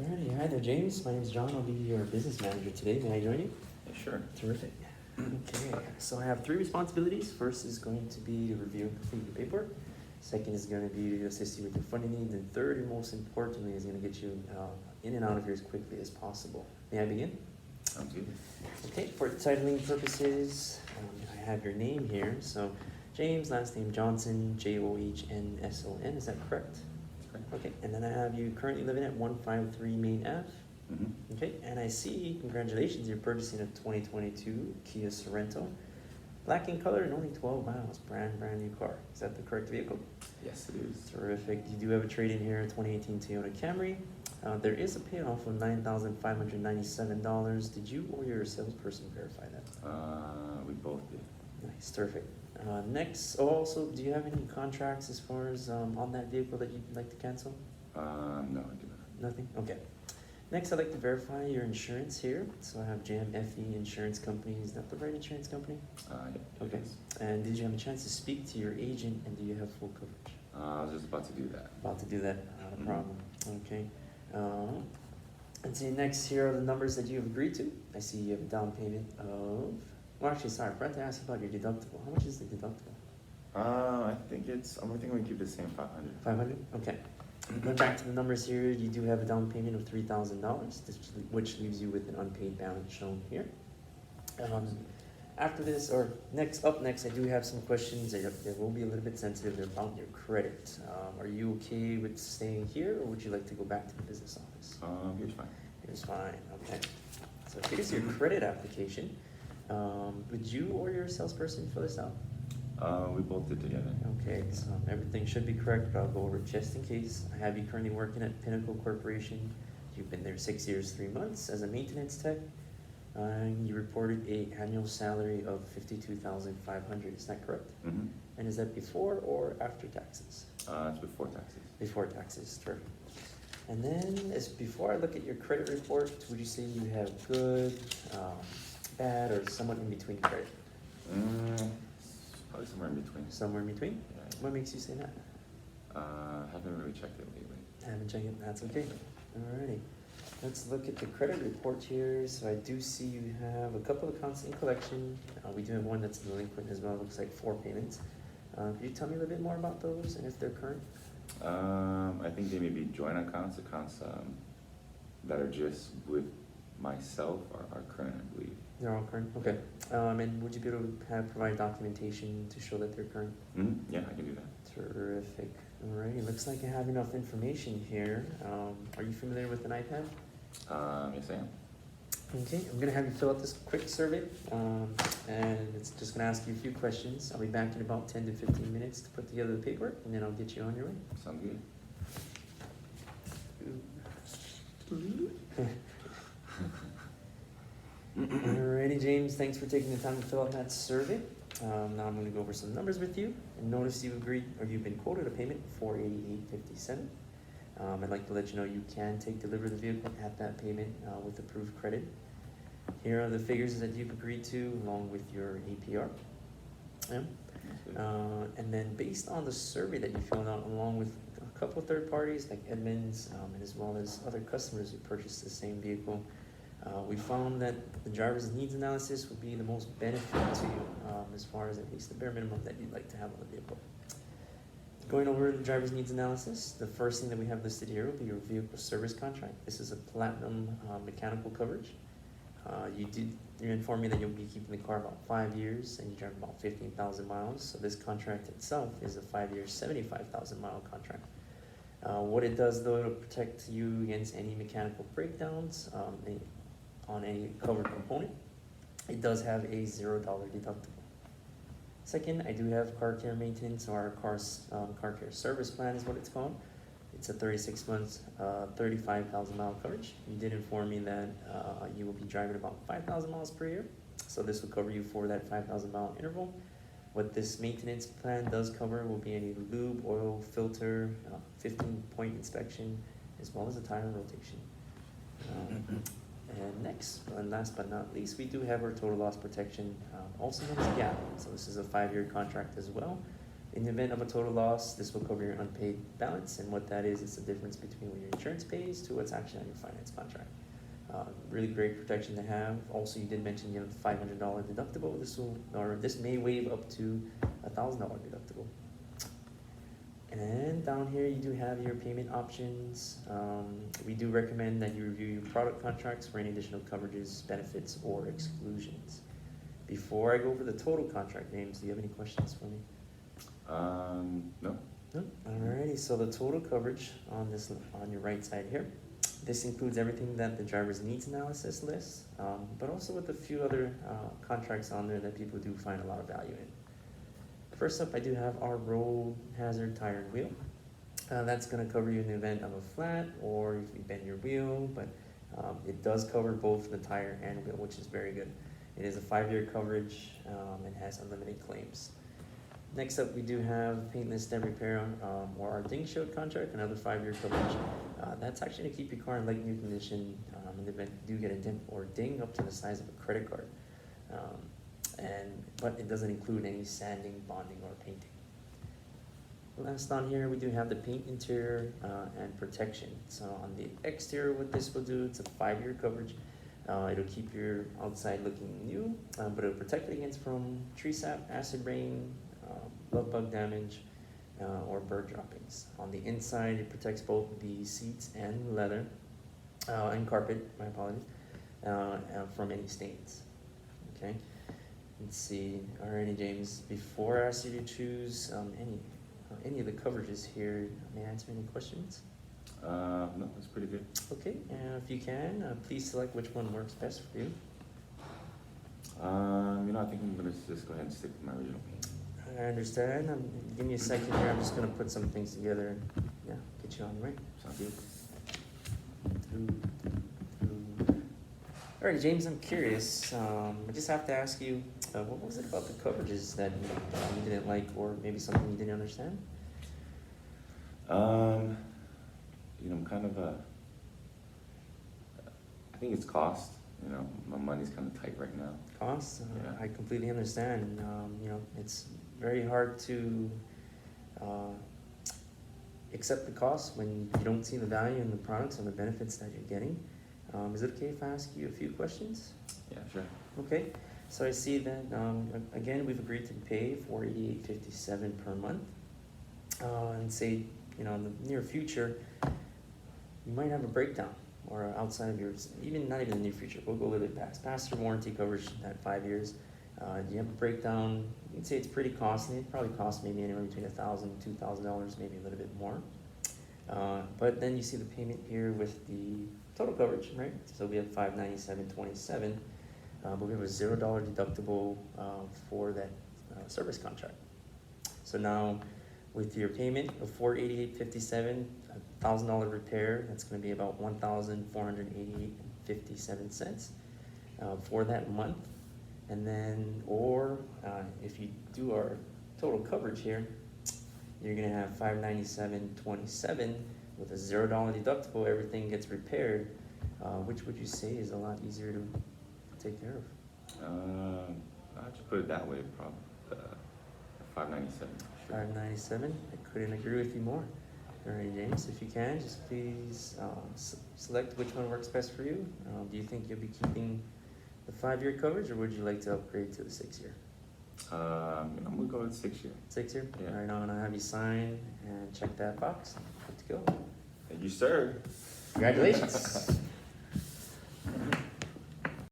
Alrighty, hi there, James. My name is John. I'll be your business manager today. May I join you? Yeah, sure. Terrific. Okay, so I have three responsibilities. First is going to be to review and complete your paperwork. Second is going to be to assist you with your funding needs. And third, and most importantly, is going to get you in and out of here as quickly as possible. May I begin? Sounds good. Okay, for titling purposes, I have your name here. So, James, last name Johnson, Johnsson. Is that correct? That's correct. Okay, and then I have you currently living at 153 Main Ave. Mm-hmm. Okay, and I see, congratulations, you're purchasing a 2022 Kia Sorento. Black in color and only 12 miles, brand new car. Is that the correct vehicle? Yes, it is. Terrific. You do have a trade-in here, 2018 Toyota Camry. There is a payoff of $9,597. Did you or your salesperson verify that? We both did. Nice, terrific. Next, also, do you have any contracts as far as on that vehicle that you'd like to cancel? No, I do not. Nothing? Okay. Next, I'd like to verify your insurance here. So I have Jam FE Insurance Company. Is that the right insurance company? Yeah. Okay. And did you have a chance to speak to your agent, and do you have full coverage? I was just about to do that. About to do that, not a problem. Okay. And see, next here are the numbers that you have agreed to. I see you have a down payment of, well, actually, sorry, I forgot to ask you about your deductible. How much is the deductible? I think we keep the same 500. 500? Okay. Going back to the numbers here, you do have a down payment of $3,000, which leaves you with an unpaid balance shown here. After this, or up next, I do have some questions. They will be a little bit sensitive. They're about your credit. Are you okay with staying here, or would you like to go back to the business office? Here's fine. Here's fine, okay. So here's your credit application. Would you or your salesperson fill this out? We both did together. Okay, so everything should be correct, but I'll go over it just in case. I have you currently working at Pinnacle Corporation. You've been there 6 years, 3 months as a maintenance tech. You reported an annual salary of $52,500. Is that correct? Mm-hmm. And is that before or after taxes? It's before taxes. Before taxes, true. And then, before I look at your credit report, would you say you have good, bad, or somewhat in between credit? Probably somewhere in between. Somewhere in between? Yeah. What makes you say that? Haven't really checked it lately. Haven't checked it, that's okay. Alrighty. Let's look at the credit report here. So I do see you have a couple of accounts in collection. We do have one that's delinquent as well. It looks like 4 payments. Could you tell me a little bit more about those and if they're current? I think they may be joint accounts that are just with myself are current, I believe. They're all current? Okay. And would you be able to provide documentation to show that they're current? Mm-hmm. Yeah, I can do that. Terrific. Alrighty, looks like I have enough information here. Are you familiar with an iPad? Yes, I am. Okay, I'm gonna have you fill out this quick survey, and it's just gonna ask you a few questions. I'll be back in about 10 to 15 minutes to put together the paperwork, and then I'll get you on your way. Sounds good. Alrighty, James, thanks for taking the time to fill out that survey. Now I'm gonna go over some numbers with you. And notice you agreed, or you've been quoted a payment of $488.57. I'd like to let you know you can take delivery of the vehicle at that payment with approved credit. Here are the figures that you've agreed to along with your APR. Yeah. And then based on the survey that you filled out along with a couple of third parties like Edmunds and as well as other customers who purchased the same vehicle, we found that the driver's needs analysis would be the most benefit to you as far as at least the bare minimum that you'd like to have on the vehicle. Going over the driver's needs analysis, the first thing that we have listed here will be your vehicle service contract. This is a platinum mechanical coverage. You informed me that you'll be keeping the car about 5 years and you drive about 15,000 miles. So this contract itself is a 5-year, 75,000 mile contract. What it does though, it'll protect you against any mechanical breakdowns on any covered component. It does have a $0 deductible. Second, I do have car care maintenance, or our car care service plan is what it's called. It's a 36 months, 35,000 mile coverage. You did inform me that you will be driving about 5,000 miles per year. So this will cover you for that 5,000 mile interval. What this maintenance plan does cover will be any lube, oil, filter, 15-point inspection, as well as a tire rotation. And next, and last but not least, we do have our total loss protection, also known as GAP. So this is a 5-year contract as well. In the event of a total loss, this will cover your unpaid balance, and what that is, it's the difference between what your insurance pays to what's actually on your finance contract. Really great protection to have. Also, you did mention you have a $500 deductible. This may waive up to $1,000 deductible. And down here, you do have your payment options. We do recommend that you review your product contracts for any additional coverages, benefits, or exclusions. Before I go over the total contract names, do you have any questions for me? No. No? Alrighty, so the total coverage on your right side here. This includes everything that the driver's needs analysis lists, but also with a few other contracts on there that people do find a lot of value in. First up, I do have our road hazard tire and wheel. That's going to cover you in the event of a flat or if you bend your wheel, but it does cover both the tire and wheel, which is very good. It is a 5-year coverage and has unlimited claims. Next up, we do have paintless dent repair or our ding shield contract, another 5-year coverage. That's actually going to keep your car in like new condition in the event you do get a dent or ding up to the size of a credit card. But it doesn't include any sanding, bonding, or painting. Last on here, we do have the paint, interior, and protection. So on the exterior, what this will do, it's a 5-year coverage. It'll keep your outside looking new, but it'll protect it against from tree sap, acid rain, love bug damage, or bird droppings. On the inside, it protects both the seats and leather, and carpet, my apologies, from any stains. Okay, let's see. Alrighty, James, before I ask you to choose any of the coverages here, may I answer any questions? No, that's pretty good. Okay, and if you can, please select which one works best for you. I think I'm gonna just go ahead and stick with my original paint. I understand. Give me a second here. I'm just gonna put some things together and get you on the right. Sounds good. Alright, James, I'm curious. I just have to ask you, what was it about the coverages that you didn't like, or maybe something you didn't understand? Kind of I think it's cost. My money's kind of tight right now. Costs? Yeah. I completely understand. It's very hard to accept the cost when you don't see the value in the products and the benefits that you're getting. Is it okay if I ask you a few questions? Yeah, sure. Okay, so I see that, again, we've agreed to pay for $88.57 per month. And say, in the near future, you might have a breakdown or outside of yours, not even the near future, we'll go a little bit past your warranty coverage at 5 years. You have a breakdown, you'd say it's pretty costly. It probably costs maybe anywhere between $1,000 and $2,000, maybe a little bit more. But then you see the payment here with the total coverage, right? So we have $597.27, but we have a $0 deductible for that service contract. So now with your payment of $488.57, $1,000 repair, that's going to be about $1,488.57 for that month. And then, if you do our total coverage here, you're going to have $597.27 with a $0 deductible. Everything gets repaired. Which would you say is a lot easier to take care of? I'll just put it that way, probably $597. Sure. $597. I couldn't agree with you more. All right, James, if you can, just please select which one works best for you. Do you think you'll be keeping the 5-year coverage, or would you like to upgrade to the 6-year? I'm gonna go with 6-year. 6-year? Yeah. All right, I'm gonna have you sign and check that box. Good to go. Thank you, sir. Congratulations.